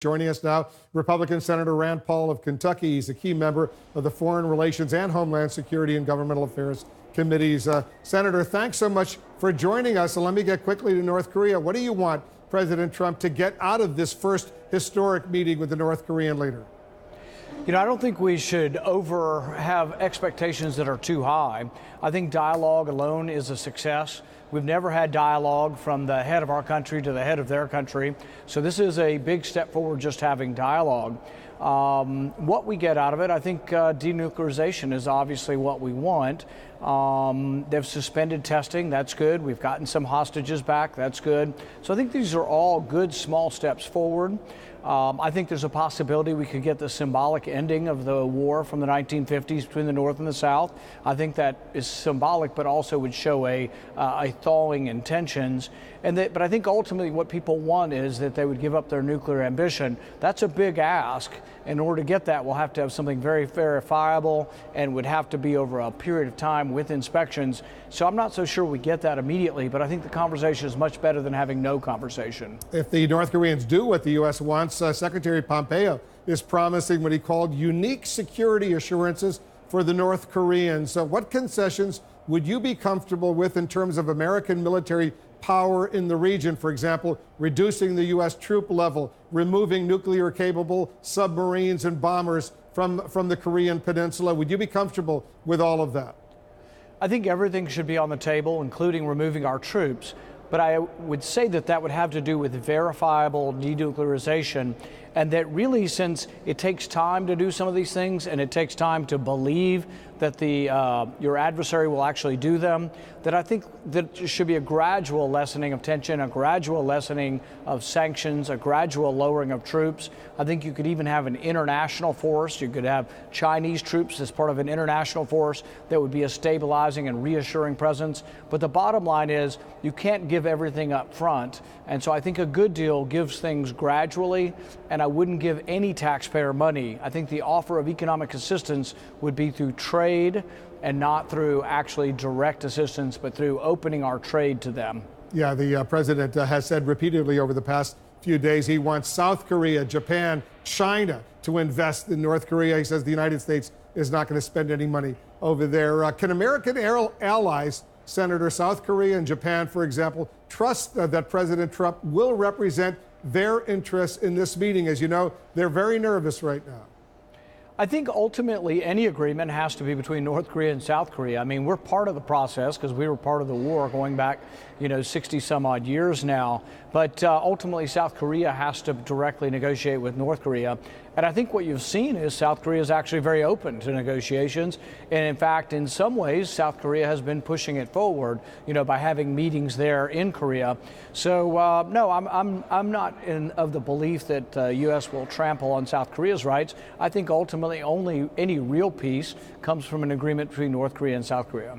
Joining us now, Republican Senator Rand Paul of Kentucky. He's a key member of the Foreign Relations and Homeland Security and Governmental Affairs Committees. Senator, thanks so much for joining us. And let me get quickly to North Korea. What do you want President Trump to get out of this first historic meeting with the North Korean leader? You know, I don't think we should have expectations that are too high. I think dialogue alone is a success. We've never had dialogue from the head of our country to the head of their country. So this is a big step forward, just having dialogue. What we get out of it, I think denuclearization is obviously what we want. They've suspended testing. That's good. We've gotten some hostages back. That's good. So I think these are all good small steps forward. I think there's a possibility we could get the symbolic ending of the war from the 1950s between the North and the South. I think that is symbolic, but also would show a thawing in tensions. But I think ultimately what people want is that they would give up their nuclear ambition. That's a big ask. In order to get that, we'll have to have something very verifiable and would have to be over a period of time with inspections. So I'm not so sure we get that immediately, but I think the conversation is much better than having no conversation. If the North Koreans do what the U.S. wants, Secretary Pompeo is promising what he called unique security assurances for the North Koreans. So what concessions would you be comfortable with in terms of American military power in the region? For example, reducing the U.S. troop level, removing nuclear-capable submarines and bombers from the Korean Peninsula. Would you be comfortable with all of that? I think everything should be on the table, including removing our troops. But I would say that that would have to do with verifiable denuclearization, and that really, since it takes time to do some of these things and it takes time to believe that your adversary will actually do them, that I think that it should be a gradual lessening of tension, a gradual lessening of sanctions, a gradual lowering of troops. I think you could even have an international force. You could have Chinese troops as part of an international force that would be a stabilizing and reassuring presence. But the bottom line is you can't give everything up front. And so I think a good deal gives things gradually, and I wouldn't give any taxpayer money. I think the offer of economic assistance would be through trade and not through actually direct assistance, but through opening our trade to them. Yeah, the president has said repeatedly over the past few days he wants South Korea, Japan, China to invest in North Korea. He says the United States is not going to spend any money over there. Can American allies, Senator, South Korea and Japan, for example, trust that President Trump will represent their interests in this meeting? As you know, they're very nervous right now. I think ultimately any agreement has to be between North Korea and South Korea. I mean, we're part of the process because we were part of the war going back, 60 some odd years now. But ultimately, South Korea has to directly negotiate with North Korea. And I think what you've seen is South Korea is actually very open to negotiations. And in fact, in some ways, South Korea has been pushing it forward, by having meetings there in Korea. So no, I'm not of the belief that the U.S. will trample on South Korea's rights. I think ultimately only any real peace comes from an agreement between North Korea and South Korea.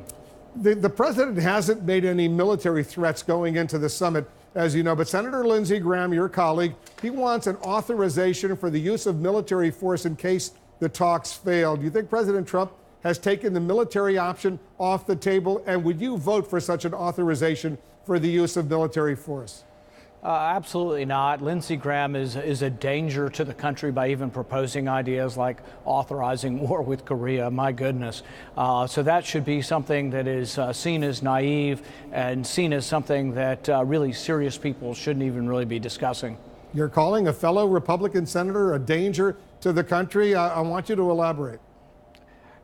The president hasn't made any military threats going into the summit, as you know, but Senator Lindsey Graham, your colleague, he wants an authorization for the use of military force in case the talks fail. Do you think President Trump has taken the military option off the table, and would you vote for such an authorization for the use of military force? Absolutely not. Lindsey Graham is a danger to the country by even proposing ideas like authorizing war with Korea. My goodness. So that should be something that is seen as naive and seen as something that really serious people shouldn't even really be discussing. You're calling a fellow Republican senator a danger to the country. I want you to elaborate.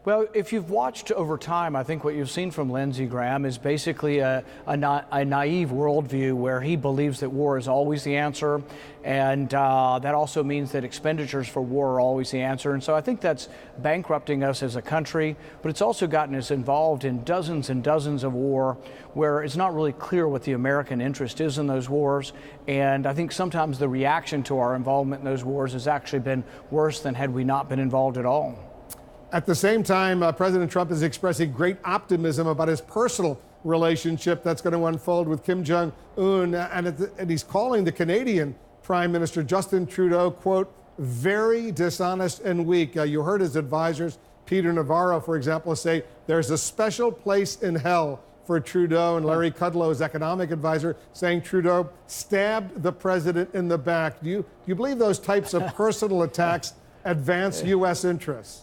Well, if you've watched over time, I think what you've seen from Lindsey Graham is basically a naive worldview where he believes that war is always the answer. And that also means that expenditures for war are always the answer. And so I think that's bankrupting us as a country. But it's also gotten us involved in dozens and dozens of war where it's not really clear what the American interest is in those wars. And I think sometimes the reaction to our involvement in those wars has actually been worse than had we not been involved at all. At the same time, President Trump is expressing great optimism about his personal relationship that's going to unfold with Kim Jong-un, and he's calling the Canadian Prime Minister Justin Trudeau, quote, very dishonest and weak. You heard his advisors, Peter Navarro, for example, say there's a special place in hell for Trudeau, and Larry Kudlow is economic advisor, saying Trudeau stabbed the president in the back. Do you believe those types of personal attacks advance U.S. interests?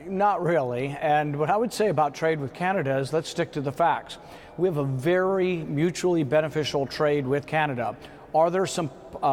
Not really. And what I would say about trade with Canada is let's stick to the facts. We have a very mutually beneficial trade with Canada. Are there some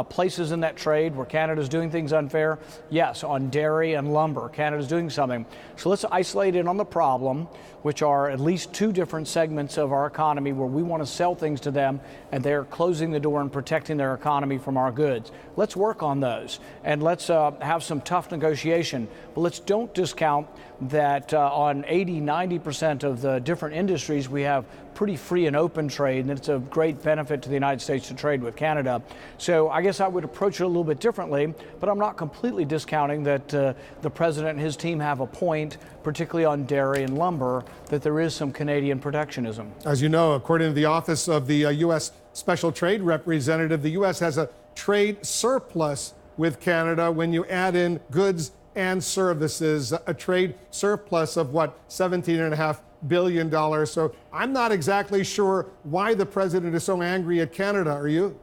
places in that trade where Canada's doing things unfair? Yes, on dairy and lumber, Canada's doing something. So let's isolate in on the problem, which are at least two different segments of our economy where we want to sell things to them and they're closing the door and protecting their economy from our goods. Let's work on those and let's have some tough negotiation. But let's don't discount that on 80–90% of the different industries we have pretty free and open trade, and it's a great benefit to the United States to trade with Canada. So I guess I would approach it a little bit differently, but I'm not completely discounting that the president and his team have a point, particularly on dairy and lumber, that there is some Canadian protectionism. As you know, according to the Office of the U.S. Special Trade Representative, the U.S. has a trade surplus with Canada when you add in goods and services, a trade surplus of what, $17.5 billion. So I'm not exactly sure why the president is so angry at Canada. Are you?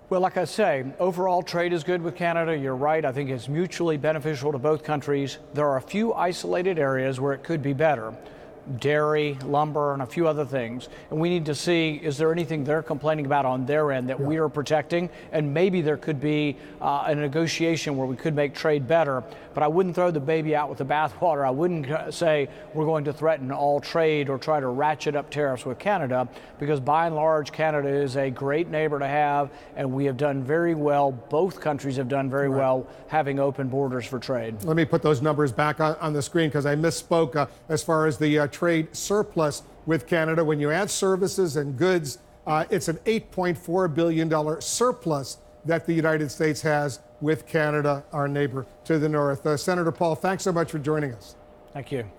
Well, like I say, overall trade is good with Canada. You're right. I think it's mutually beneficial to both countries. There are a few isolated areas where it could be better. Dairy, lumber, and a few other things. And we need to see, is there anything they're complaining about on their end that we are protecting? And maybe there could be a negotiation where we could make trade better. But I wouldn't throw the baby out with the bathwater. I wouldn't say we're going to threaten all trade or try to ratchet up tariffs with Canada, because by and large, Canada is a great neighbor to have, and we have done very well. Both countries have done very well having open borders for trade. Let me put those numbers back on the screen because I misspoke as far as the trade surplus with Canada. When you add services and goods, it's an $8.4 billion surplus that the United States has with Canada, our neighbor to the north. Senator Paul, thanks so much for joining us. Thank you.